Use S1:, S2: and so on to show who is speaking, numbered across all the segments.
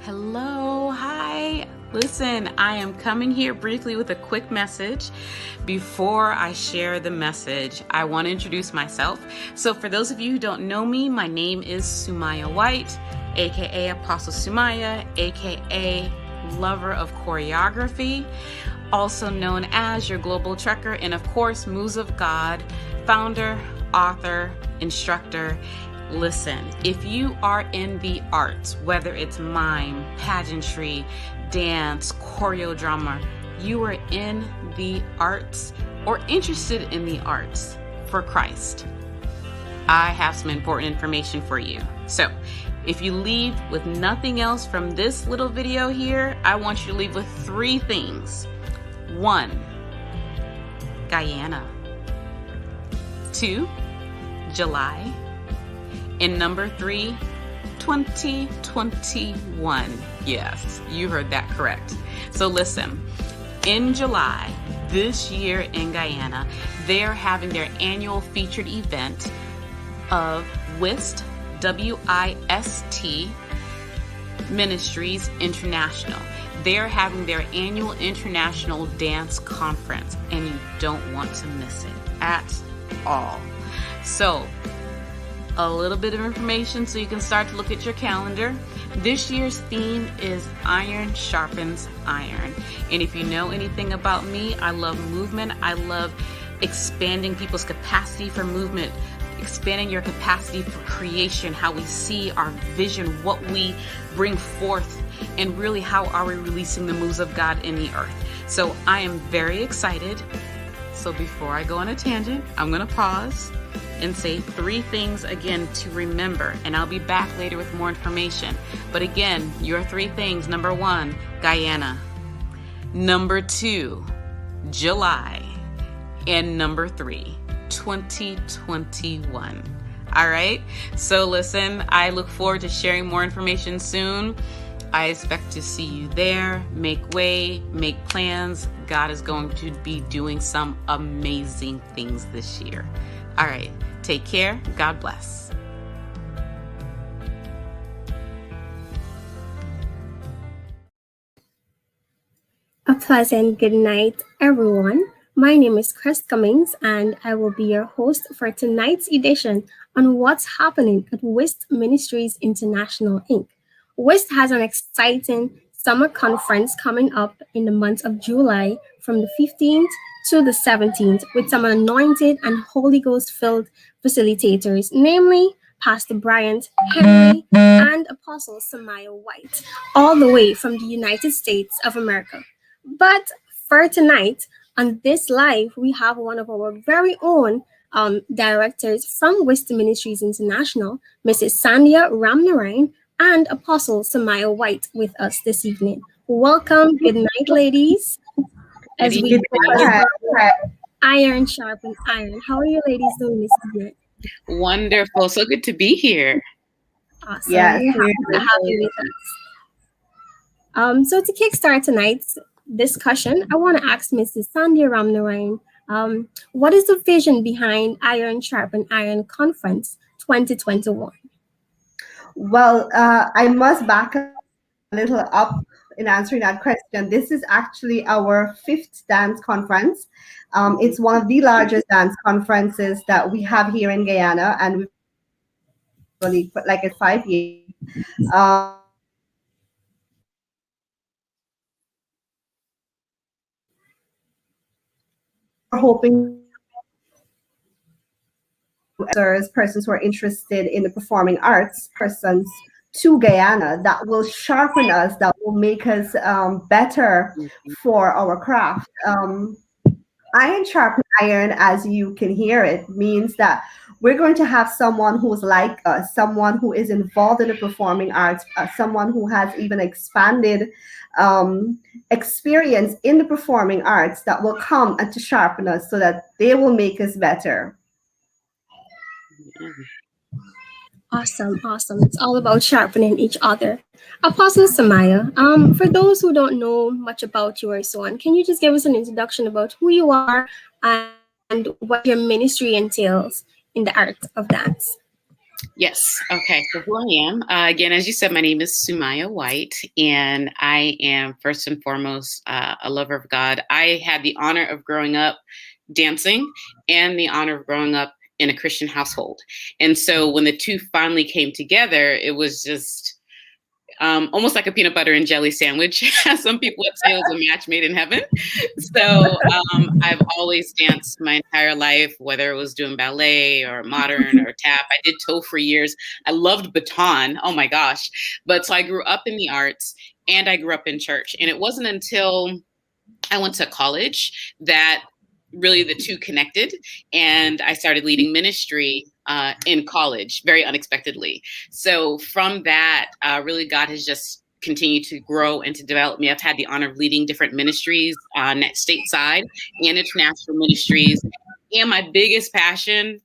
S1: Hello, hi. Listen, I am coming here briefly with a quick message. Before I share the message, I want to introduce myself. So for those of you who don't know me, my name is Sumaya White, aka Apostle Sumaya, aka Lover of Choreography, also known as your Global Trekker, and of course, Moves of God, founder, author, instructor. Listen, if you are in the arts, whether it's mime, pageantry, dance, choreo drama, you are in the arts or interested in the arts for Christ, I have some important information for you. So if you leave with nothing else from this little video here, I want you to leave with 3 things. 1, Guyana. 2, July. And number 3, 2021. Yes, you heard that correct. So listen, in July this year in Guyana, they're having their annual featured event of WIST, W-I-S-T, Ministries International. They're having their annual international dance conference, and you don't want to miss it at all. So, a little bit of information so you can start to look at your calendar. This year's theme is Iron Sharpens Iron. And if you know anything about me, I love movement. I love expanding people's capacity for movement, expanding your capacity for creation, how we see our vision, what we bring forth, and really how are we releasing the moves of God in the earth. So I am very excited. So before I go on a tangent, I'm going to pause and say 3 things again to remember, and I'll be back later with more information. But again, your 3 things. Number 1, Guyana. Number 2, July. And number 3, 2021. All right? So listen, I look forward to sharing more information soon. I expect to see you there. Make way, make plans. God is going to be doing some amazing things this year. All right. Take care. God bless.
S2: A pleasant good night, everyone. My name is Chris Cummings, and I will be your host for tonight's edition on what's happening at WIST Ministries International, Inc. WIST has an exciting summer conference coming up in the month of July from the 15th to the 17th with some anointed and Holy Ghost filled facilitators, namely Pastor Bryant Henry and Apostle Sumaya White, all the way from the United States of America. But for tonight, on this live, we have one of our very own directors from WIST Ministries International, Mrs. Sandia Ramnarine, and Apostle Sumaya White with us this evening. Welcome. Good night, ladies. As we Iron Sharpens Iron. How are you ladies doing this evening?
S1: Wonderful. So good to be here.
S2: Awesome. Yes, we're happy to have you with us. So to kickstart tonight's discussion, I want to ask Mrs. Sandia Ramnarine, what is the vision behind Iron Sharpen Iron Conference 2021?
S3: Well, I must back a little up in answering that question. This is actually our 5th dance conference. It's one of the largest dance conferences that we have here in Guyana, and we've really put like 5 years. We're hoping persons who are interested in the performing arts, persons to Guyana, that will sharpen us, that will make us better for our craft. Iron sharpen iron, as you can hear it, means that we're going to have someone who's like us, someone who is involved in the performing arts, someone who has even expanded experience in the performing arts that will come and to sharpen us so that they will make us better.
S2: Awesome. It's all about sharpening each other. Apostle Sumaya, for those who don't know much about you or so on, can you just give us an introduction about who you are and what your ministry entails in the art of dance?
S1: Yes. Okay. So who I am, again, as you said, my name is Sumaya White, and I am first and foremost a lover of God. I had the honor of growing up dancing and the honor of growing up in a Christian household. And so when the two finally came together, it was just almost like a peanut butter and jelly sandwich. Some people would say it was a match made in heaven. So I've always danced my entire life, whether it was doing ballet or modern or tap. I did toe for years. I loved baton. Oh my gosh. But so I grew up in the arts and I grew up in church. And it wasn't until I went to college that really the two connected, and I started leading ministry in college very unexpectedly. So from that, really God has just continued to grow and to develop me. I've had the honor of leading different ministries stateside and international ministries. And my biggest passion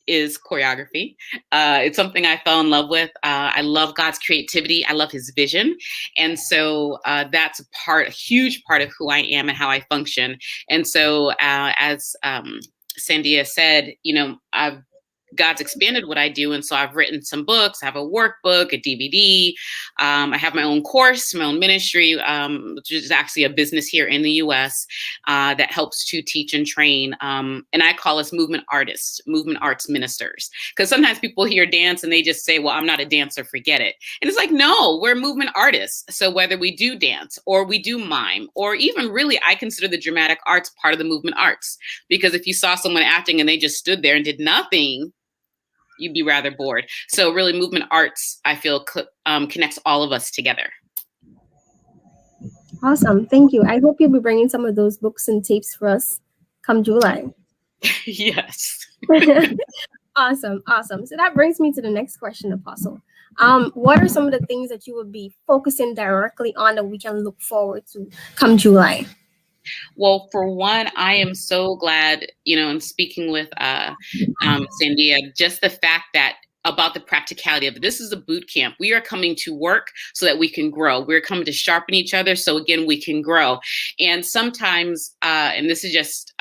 S1: is choreography. It's something I fell in love with. I love God's creativity. I love his vision. And so that's a huge part of who I am and how I function. And so as Sandia said, God's expanded what I do. And so I've written some books. I have a workbook, a DVD. I have my own course, my own ministry, which is actually a business here in the US that helps to teach and train. And I call us movement artists, movement arts ministers. Because sometimes people hear dance and they just say, well, I'm not a dancer, forget it. And it's like, no, we're movement artists. So whether we do dance or we do mime, or even really, I consider the dramatic arts part of the movement arts. Because if you saw someone acting and they just stood there and did nothing, you'd be rather bored. So really movement arts, I feel, connects all of us together.
S2: Awesome. Thank you. I hope you'll be bringing some of those books and tapes for us come July.
S1: Yes.
S2: Awesome. So that brings me to the next question, Apostle. What are some of the things that you will be focusing directly on that we can look forward to come July?
S1: Well, for one, I am so glad, in speaking with Sandia, just the fact that about the practicality of it. This is a boot camp. We are coming to work so that we can grow. We're coming to sharpen each other so, again, we can grow. And sometimes, and this is just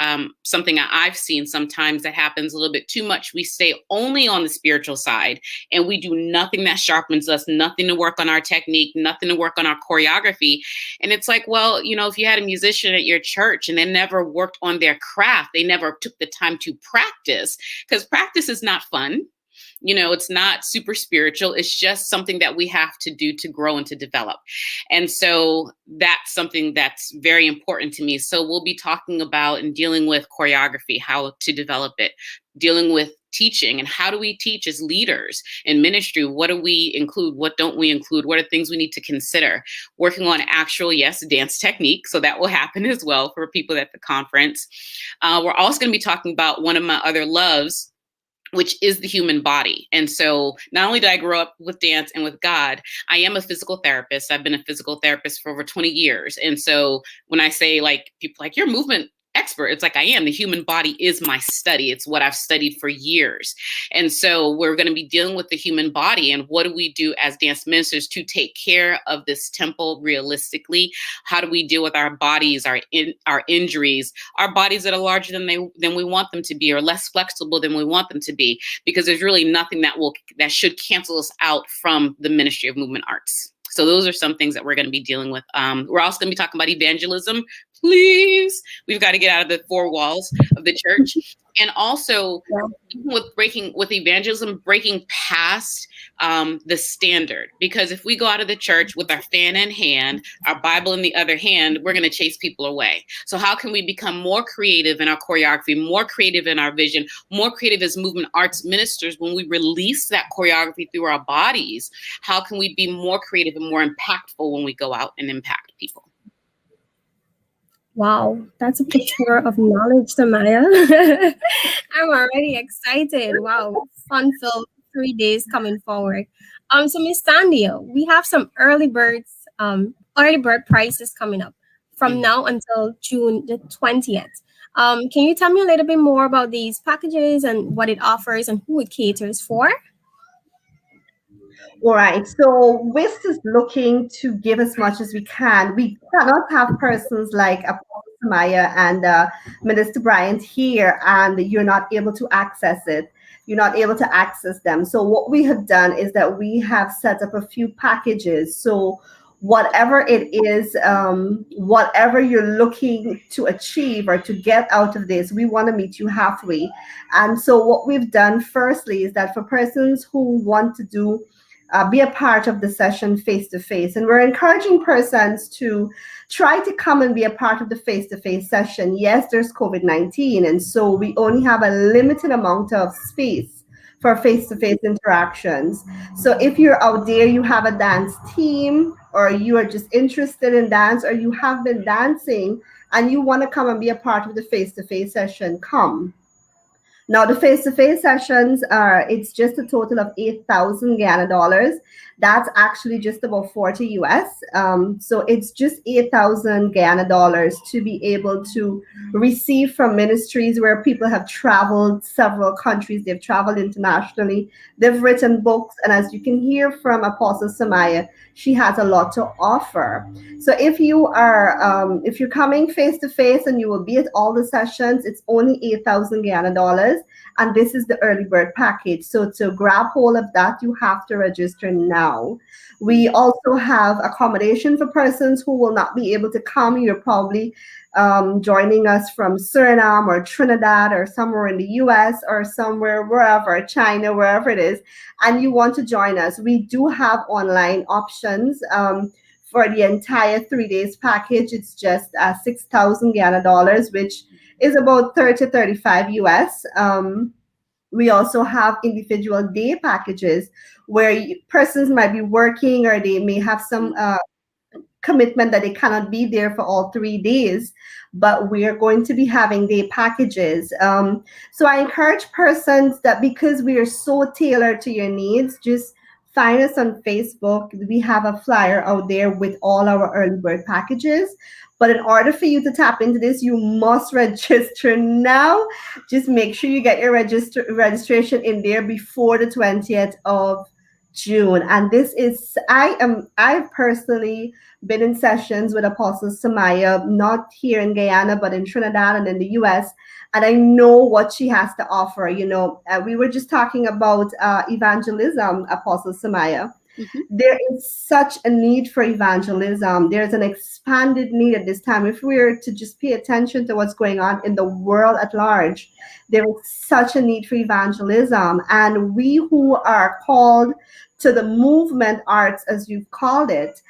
S1: something I've seen sometimes that happens a little bit too much, we stay only on the spiritual side and we do nothing that sharpens us, nothing to work on our technique, nothing to work on our choreography. And it's like, well, if you had a musician at your church and they never worked on their craft, they never took the time to practice, because practice is not fun. It's not super spiritual. It's just something that we have to do to grow and to develop. And so that's something that's very important to me. So we'll be talking about and dealing with choreography, how to develop it, dealing with teaching and how do we teach as leaders in ministry? What do we include? What don't we include? What are things we need to consider? Working on actual, dance technique. So that will happen as well for people at the conference. We're also going to be talking about one of my other loves, which is the human body. And so not only did I grow up with dance and with God, I am a physical therapist. I've been a physical therapist for over 20 years. And so when I say people you're a movement expert, it's like I am. The human body is my study. It's what I've studied for years. And so we're going to be dealing with the human body and what do we do as dance ministers to take care of this temple realistically? How do we deal with our bodies, our injuries, our bodies that are larger than we want them to be, or less flexible than we want them to be? Because there's really nothing that should cancel us out from the ministry of movement arts. So those are some things that we're going to be dealing with. We're also going to be talking about evangelism. Please, we've got to get out of the four walls of the church. And also with evangelism, breaking past the standard. Because if we go out of the church with our fan in hand, our Bible in the other hand, we're going to chase people away. So how can we become more creative in our choreography, more creative in our vision, more creative as movement arts ministers when we release that choreography through our bodies? How can we be more creative and more impactful when we go out and impact people?
S2: Wow, that's a picture of knowledge, Sumaya. I'm already excited. Wow, fun-filled 3 days coming forward. So Miss Sandia, we have some early bird prices coming up from now until June the 20th. Can you tell me a little bit more about these packages and what it offers and who it caters for?
S3: All right. So WIST is looking to give as much as we can. We cannot have persons like Apostle Sumaya and Minister Bryant here, and you're not able to access it. you're not able to access them. So what we have done is that we have set up a few packages. So whatever it is, whatever you're looking to achieve or to get out of this, we want to meet you halfway. And so what we've done firstly is that for persons who want to do be a part of the session face to face, and we're encouraging persons to try to come and be a part of the face to face session. Yes, there's COVID-19, and so we only have a limited amount of space for face-to-face interactions. So if you're out there, you have a dance team, or you are just interested in dance, or you have been dancing and you want to come and be a part of the face-to-face session, come. Now, the face-to-face sessions it's just a total of 8,000 Guyana dollars. That's actually just about 40 US. So it's just 8,000 Guyana dollars to be able to receive from ministries where people have traveled several countries. They've traveled internationally. They've written books. And as you can hear from Apostle Sumaya, she has a lot to offer. So if you're coming face to face and you will be at all the sessions, it's only 8,000 Guyana dollars, and this is the early bird package. So to grab hold of that, you have to register now. We also have accommodation for persons who will not be able to come. You're probably joining us from Suriname or Trinidad or somewhere in the US or somewhere, wherever, China, wherever it is, and you want to join us. We do have online options. For the entire 3 days package, it's just 6,000 Guyana dollars, which is about 35 US. We also have individual day packages where persons might be working, or they may have some commitment that they cannot be there for all 3 days, but we are going to be having day packages. So I encourage persons that, because we are so tailored to your needs, just find us on Facebook. We have a flyer out there with all our early bird packages. But in order for you to tap into this, you must register now. Just make sure you get your registration in there before the 20th of June. And this is, I've personally been in sessions with Apostle Sumaya, not here in Guyana, but in Trinidad and in the US. And I know what she has to offer. We were just talking about evangelism, Apostle Sumaya.
S1: Mm-hmm.
S3: There is such a need for evangelism. There's an expanded need at this time. If we were to just pay attention to what's going on in the world at large, there is such a need for evangelism. And we who are called to the movement arts, as you've called it,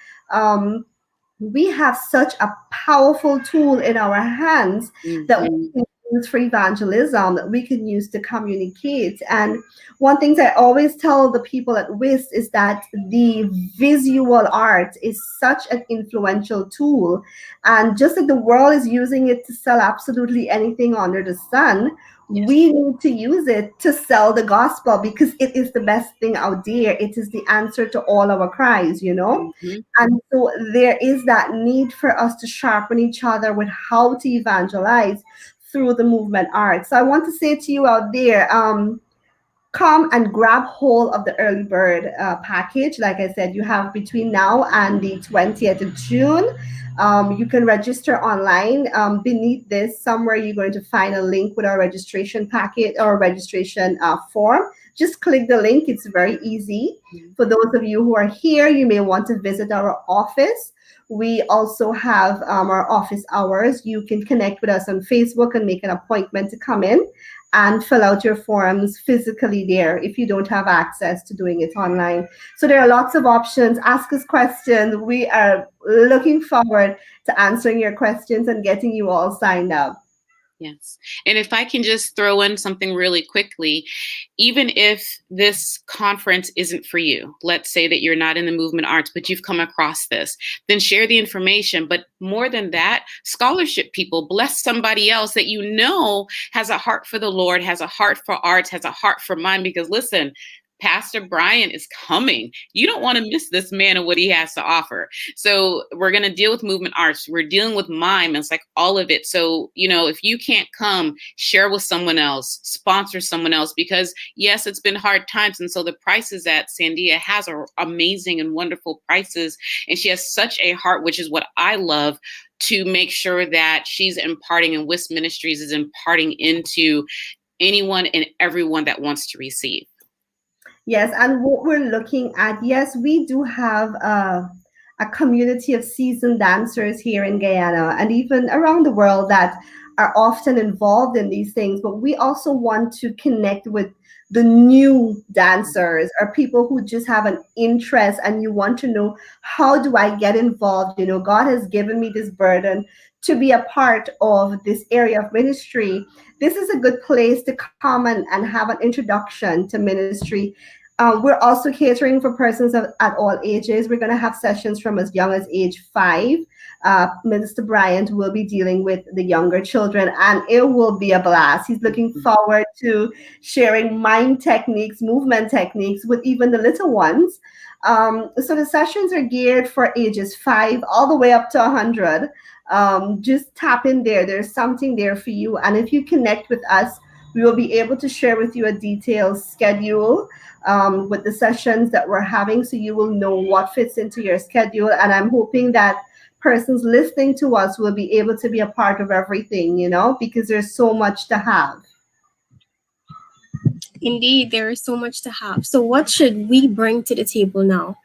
S3: we have such a powerful tool in our hands that we can use for evangelism, that we can use to communicate. And one thing I always tell the people at WIST is that the visual art is such an influential tool. And just like the world is using it to sell absolutely anything under the sun, yes, we need to use it to sell the gospel, because it is the best thing out there. It is the answer to all our cries,
S1: Mm-hmm.
S3: And so there is that need for us to sharpen each other with how to evangelize through the movement art. So I want to say to you out there, come and grab hold of the early bird package. Like I said, you have between now and the 20th of June. You can register online. Beneath this, somewhere you're going to find a link with our registration packet or registration form. Just click the link. It's very easy. For those of you who are here, you may want to visit our office. We also have our office hours. You can connect with us on Facebook and make an appointment to come in and fill out your forms physically there if you don't have access to doing it online. So there are lots of options. Ask us questions. We are looking forward to answering your questions and getting you all signed up.
S1: Yes. And if I can just throw in something really quickly, even if this conference isn't for you, let's say that you're not in the movement arts, but you've come across this, then share the information. But more than that, scholarship people, bless somebody else that you know has a heart for the Lord, has a heart for arts, has a heart for mine, because listen, Pastor Brian is coming. You don't want to miss this man and what he has to offer. So we're going to deal with movement arts. We're dealing with mime. It's like all of it. So, if you can't come, share with someone else, sponsor someone else, because yes, it's been hard times. And so the prices that Sandia has are amazing and wonderful prices. And she has such a heart, which is what I love, to make sure that she's imparting, and WIST Ministries is imparting into anyone and everyone that wants to receive.
S3: Yes, and what we're looking at, yes, we do have a community of seasoned dancers here in Guyana and even around the world that are often involved in these things. But we also want to connect with the new dancers or people who just have an interest and you want to know, how do I get involved? You know, God has given me this burden to be a part of this area of ministry. This is a good place to come and have an introduction to ministry. We're also catering for persons at all ages. We're going to have sessions from as young as age 5. Minister Bryant will be dealing with the younger children, and it will be a blast. He's looking forward to sharing mind techniques, movement techniques with even the little ones. So the sessions are geared for ages 5 all the way up to 100. Just tap in there. There's something there for you. And if you connect with us, we will be able to share with you a detailed schedule with the sessions that we're having, so you will know what fits into your schedule. And I'm hoping that persons listening to us will be able to be a part of everything, you know, because there's so much to have.
S2: Indeed, there is so much to have. So what should we bring to the table now?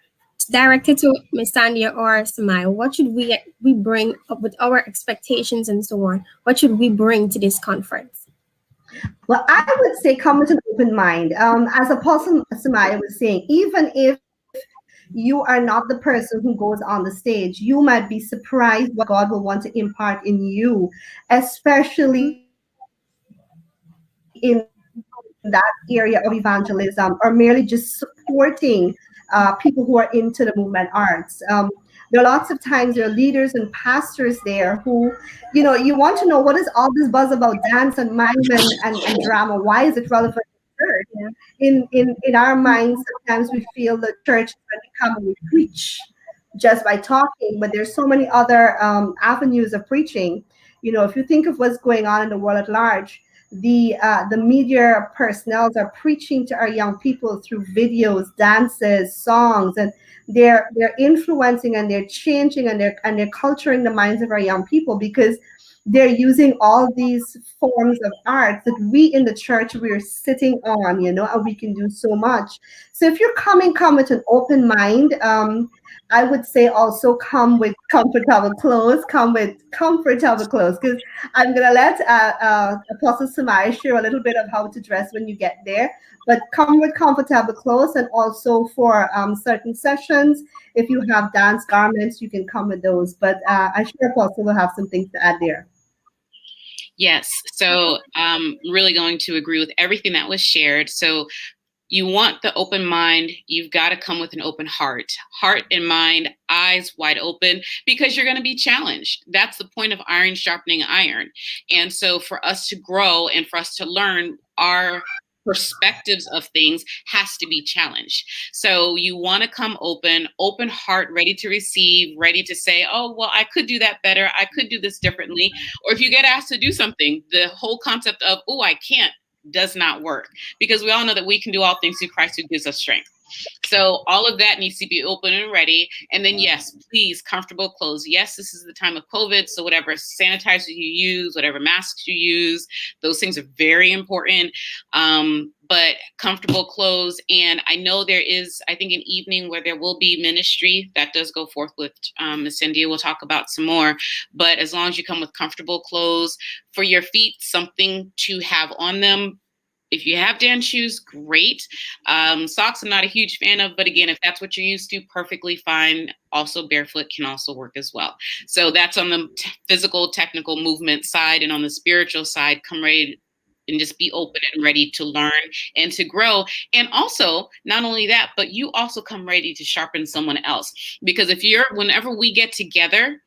S2: Directed to Ms. Sandia or Sumaya, what should we bring up with our expectations and so on? What should we bring to this conference?
S3: Well, I would say come with an open mind. As Apostle Sumaya was saying, even if you are not the person who goes on the stage, you might be surprised what God will want to impart in you, especially in that area of evangelism, or merely just supporting people who are into the movement arts. There are lots of times there are leaders and pastors there who, you know, you want to know, what is all this buzz about dance and mime and drama? Why is it relevant to church? In our minds, sometimes we feel the church is going to come and we preach just by talking, but there's so many other avenues of preaching. You know, if you think of what's going on in the world at large, the media personnel are preaching to our young people through videos, dances, songs, and they're influencing and they're changing and they're culturing the minds of our young people, because they're using all these forms of art that we in the church, we're sitting on, you know, and we can do so much. So if you're come with an open mind. I would say also come with comfortable clothes. Because I'm gonna let Apostle Sumaya share a little bit of how to dress when you get there. But come with comfortable clothes, and also for certain sessions, if you have dance garments, you can come with those. But I'm sure Apostle will have some things to add there.
S1: Yes, so I'm really going to agree with everything that was shared. So you want the open mind, you've got to come with an open heart and mind, eyes wide open, because you're going to be challenged. That's the point of iron sharpening iron. And so for us to grow and for us to learn, our perspectives of things has to be challenged. So you want to come open heart, ready to receive, ready to say, oh, well, I could do that better. I could do this differently. Or if you get asked to do something, the whole concept of, oh, I can't, does not work, because we all know that we can do all things through Christ who gives us strength. So all of that needs to be open and ready. And then, yes, please, comfortable clothes. Yes, this is the time of COVID. So whatever sanitizer you use, whatever masks you use, those things are very important. But comfortable clothes. And I know there is, I think, an evening where there will be ministry that does go forth with Ms. Sandia. We'll talk about some more. But as long as you come with comfortable clothes, for your feet, something to have on them. If you have dance shoes, great. Socks I'm not a huge fan of, but again, if that's what you're used to, perfectly fine. Also, barefoot can also work as well. So that's on the physical, technical movement side. And on the spiritual side, come ready and just be open and ready to learn and to grow. And also, not only that, but you also come ready to sharpen someone else. Because whenever we get together,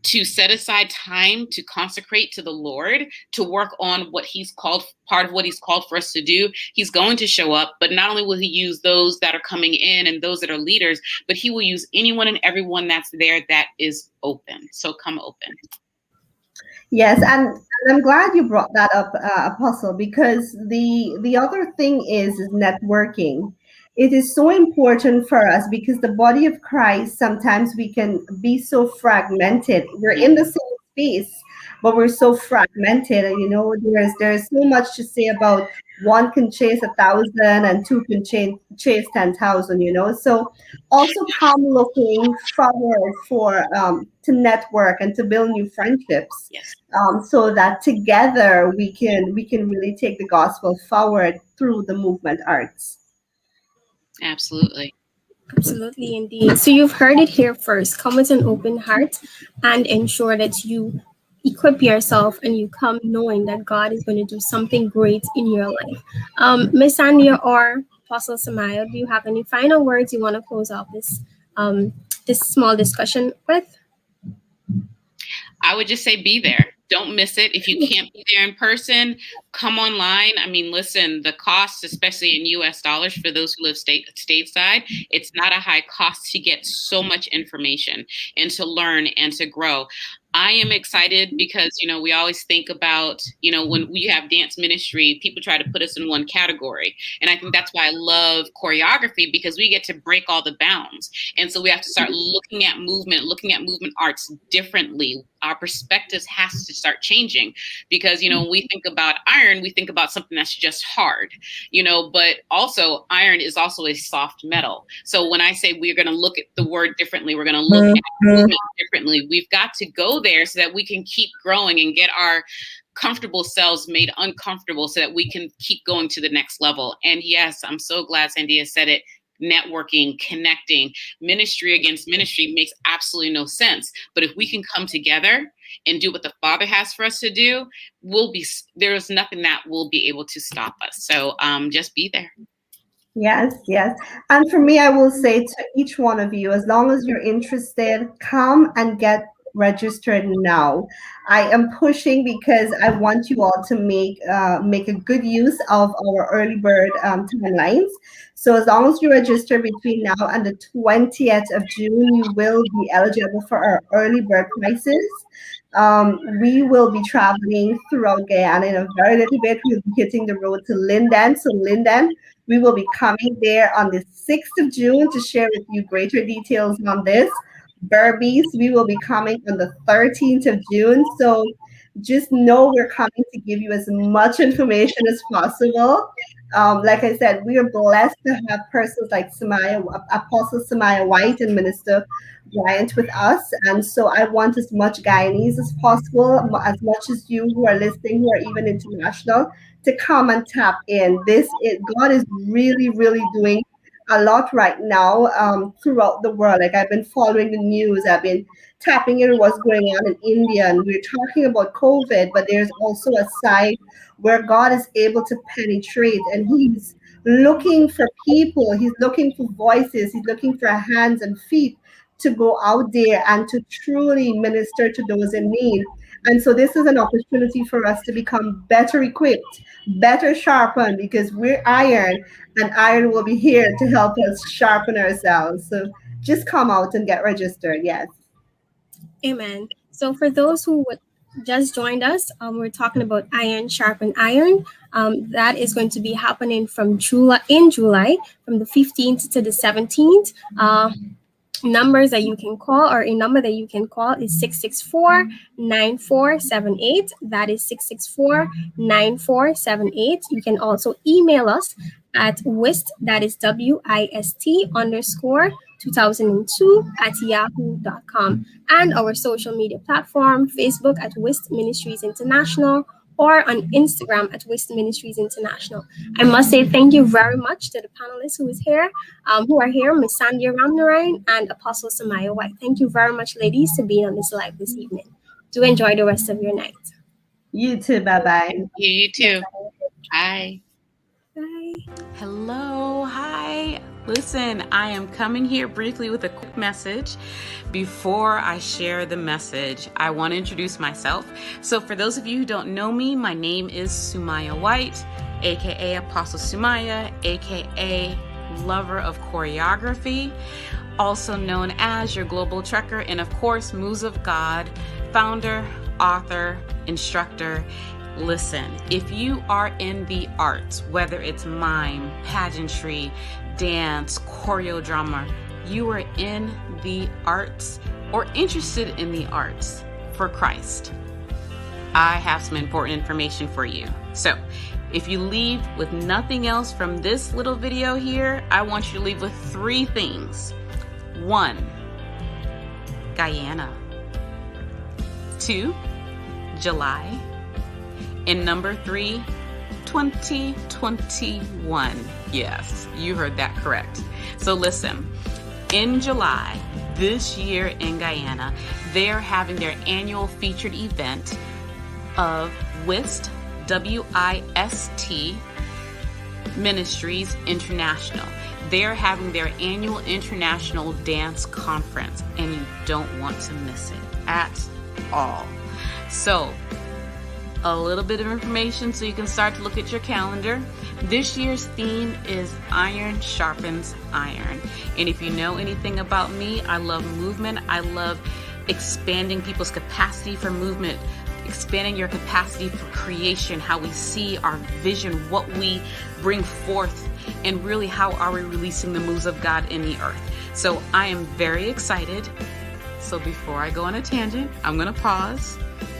S1: to set aside time to consecrate to the Lord, to work on what he's called, part of what he's called for us to do, he's going to show up. But not only will he use those that are coming in and those that are leaders, but he will use anyone and everyone that's there that is open. So come open.
S3: Yes, and I'm glad you brought that up, Apostle, because the other thing is networking. It is so important for us because the body of Christ, sometimes we can be so fragmented. We're in the same space, but we're so fragmented. And there's so much to say about one can chase 1,000 and two can chase 10,000. So also come looking forward for to network and to build new friendships,
S1: Yes,
S3: so that together we can really take the gospel forward through the movement arts.
S1: absolutely.
S2: Absolutely, indeed. So you've heard it here first. Come with an open heart and ensure that you equip yourself and you come knowing that God is going to do something great in your life. Miss Sandia or Apostle Sumaya, do you have any final words you want to close off this small discussion with?
S1: I would just say be there. Don't miss it. If you can't be there in person, come online. I mean, listen, the costs, especially in US dollars for those who live stateside, it's not a high cost to get so much information and to learn and to grow. I am excited because, we always think about, when we have dance ministry, people try to put us in one category. And I think that's why I love choreography, because we get to break all the bounds. And so we have to start looking at movement arts differently. Our perspectives has to start changing, because, when we think about iron, we think about something that's just hard, but also iron is also a soft metal. So when I say we're going to look at the word differently, we're going to look at movement differently, we've got to go there so that we can keep growing and get our comfortable selves made uncomfortable so that we can keep going to the next level. And yes, I'm so glad Sandia said it. Networking, connecting, ministry against ministry makes absolutely no sense. But if we can come together and do what the Father has for us to do, there's nothing that will be able to stop us. So just be there.
S3: Yes, yes. And for me, I will say to each one of you, as long as you're interested, come and get registered now. I am pushing because I want you all to make a good use of our early bird timelines. So as long as you register between now and the 20th of June, you will be eligible for our early bird prices. We will be traveling throughout Guyana in a very little bit. We'll be hitting the road to Linden. So Linden, we will be coming there on the 6th of June to share with you greater details on this. Berbice, we will be coming on the 13th of June. So just know we're coming to give you as much information as possible. Like I said, we are blessed to have persons like Apostle Sumaya White and Minister Bryant with us. And so I want as much Guyanese as possible, as much as you who are listening, who are even international, to come and tap in. God is really, really doing a lot right now throughout the world. Like, I've been following the news. I've been tapping into what's going on in India, and we're talking about COVID, but there's also a side where God is able to penetrate, and He's looking for people. He's looking for voices. He's looking for hands and feet to go out there and to truly minister to those in need. And so this is an opportunity for us to become better equipped, better sharpened, because we're iron, and iron will be here to help us sharpen ourselves. So just come out and get registered. Yes.
S2: Amen. So for those who just joined us, we're talking about Iron Sharpen Iron. That is going to be happening from July, from the 15th to the 17th. Numbers that you can call, or a number that you can call, is 664-9478. That is 664-9478. You can also email us at WIST, that is WIST_2002 and our social media platform, Facebook at WIST Ministries International, or on Instagram at WIST Ministries International. I must say thank you very much to the panelists who are here, Miss Sandia Ramnarine and Apostle Sumaya White. Thank you very much, ladies, to being on this live this evening. Do enjoy the rest of your night.
S3: You too. Bye-bye.
S1: You too. Bye.
S2: Bye.
S1: Hello. Hi. Listen, I am coming here briefly with a quick message. Before I share the message, I want to introduce myself. So for those of you who don't know me, my name is Sumaya White, aka Apostle Sumaya, aka Lover of Choreography, also known as your Global Trekker, and of course, Moves of God, founder, author, instructor. Listen, if you are in the arts, whether it's mime, pageantry, dance, choreo drama, you are in the arts or interested in the arts, for Christ, I have some important information for you. So if you leave with nothing else from this little video here, I want you to leave with 3 things. 1, Guyana. 2, July. And number 3, 2021. Yes, you heard that correct. So listen, in July this year in Guyana, they're having their annual featured event of WIST, W-I-S-T, Ministries International. They're having their annual international dance conference, and you don't want to miss it at all. So, a little bit of information so you can start to look at your calendar. This year's theme is Iron Sharpens Iron. And if you know anything about me, I love movement. I love expanding people's capacity for movement, expanding your capacity for creation, how we see our vision, what we bring forth, and really how are we releasing the moves of God in the earth. So I am very excited. So before I go on a tangent, I'm going to pause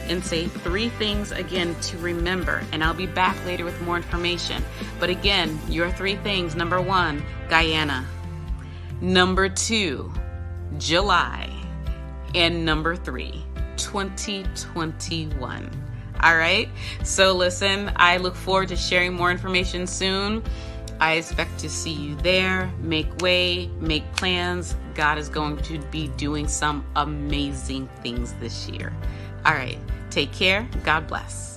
S1: and say 3 things again to remember, and I'll be back later with more information. But again, your 3 things. Number 1, Guyana. Number 2, July. And number 3, 2021. All right. So listen, I look forward to sharing more information soon. I expect to see you there. Make way, make plans. God is going to be doing some amazing things this year. All right. Take care. God bless.